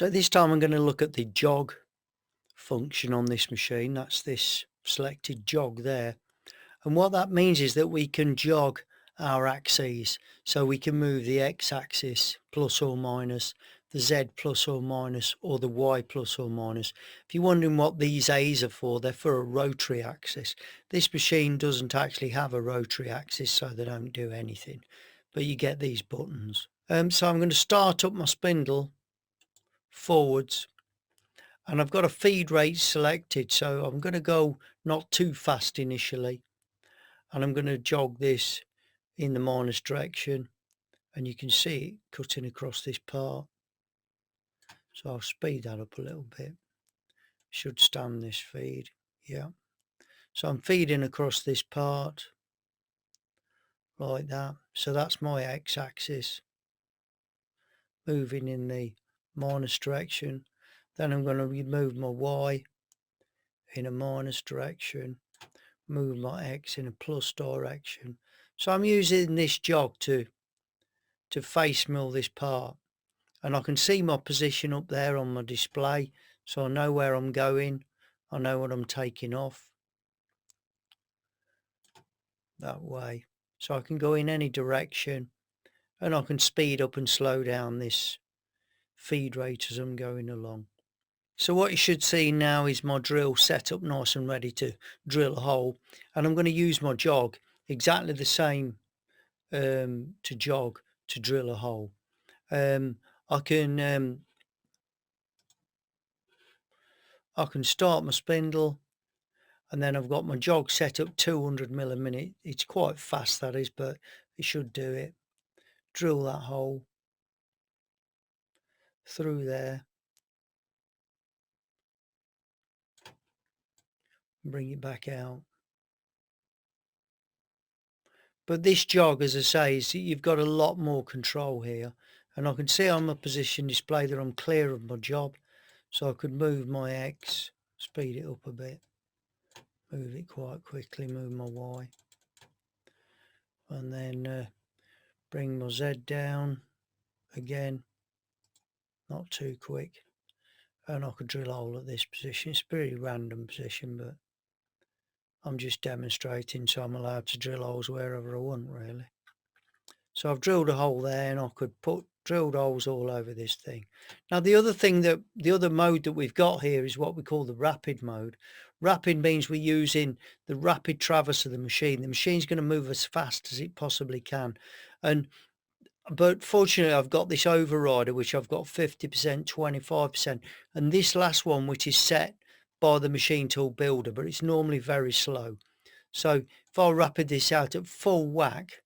So this time I'm going to look at the jog function on this machine. That's this selected jog there. And what that means is that we can jog our axes. So we can move the x-axis plus or minus, the z plus or minus, or the y plus or minus. If you're wondering what these A's are for, they're for a rotary axis. This machine doesn't actually have a rotary axis, so they don't do anything. But you get these buttons. So I'm going to start up my spindle forwards, and I've got a feed rate selected, so I'm going to go not too fast initially, and I'm going to jog this in the minus direction, and you can see it cutting across this part. So I'll speed that up a little bit. Should stand this feed. Yeah, so I'm feeding across this part like that. So that's my x-axis moving in the minus direction. Then I'm going to move my y in a minus direction, move my x in a plus direction. So I'm using this jog to face mill this part, and I can see my position up there on my display, so I know where I'm going, I know what I'm taking off that way. So I can go in any direction, and I can speed up and slow down this feed rate as I'm going along. So what you should see now is my drill set up nice and ready to drill a hole, and I'm going to use my jog exactly the same to jog to drill a hole. I can start my spindle, and then I've got my jog set up 200 mil a minute. It's quite fast, that is, but it should do it. Drill that hole through there, bring it back out. But this jog, as I say, is you've got a lot more control here, and I can see on my position display that I'm clear of my job, so I could move my X, speed it up a bit, move it quite quickly, move my Y, and then bring my Z down again, not too quick, and I could drill a hole at this position. It's a pretty random position, but I'm just demonstrating, so I'm allowed to drill holes wherever I want, really. So I've drilled a hole there, and I could put drilled holes all over this thing. Now the other mode that we've got here is what we call the rapid mode. Rapid means we're using the rapid traverse of the machine. The machine's going to move as fast as it possibly can, but fortunately I've got this overrider which I've got 50%, 25%, and this last one which is set by the machine tool builder, but it's normally very slow. So if I rapid this out at full whack,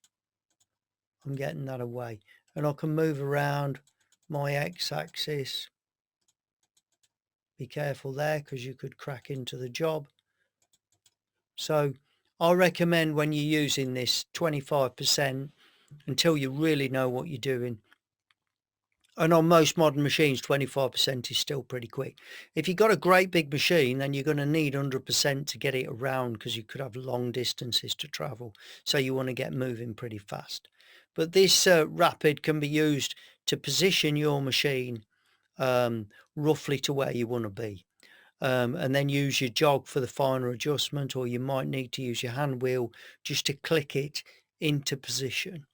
I'm getting that away, and I can move around my x-axis. Be careful there, because you could crack into the job. So I recommend, when you're using this, 25% until you really know what you're doing. And on most modern machines, 25% is still pretty quick. If you've got a great big machine, then you're going to need 100% to get it around, because you could have long distances to travel. So you want to get moving pretty fast. But this rapid can be used to position your machine roughly to where you want to be. And then use your jog for the finer adjustment, or you might need to use your hand wheel just to click it into position.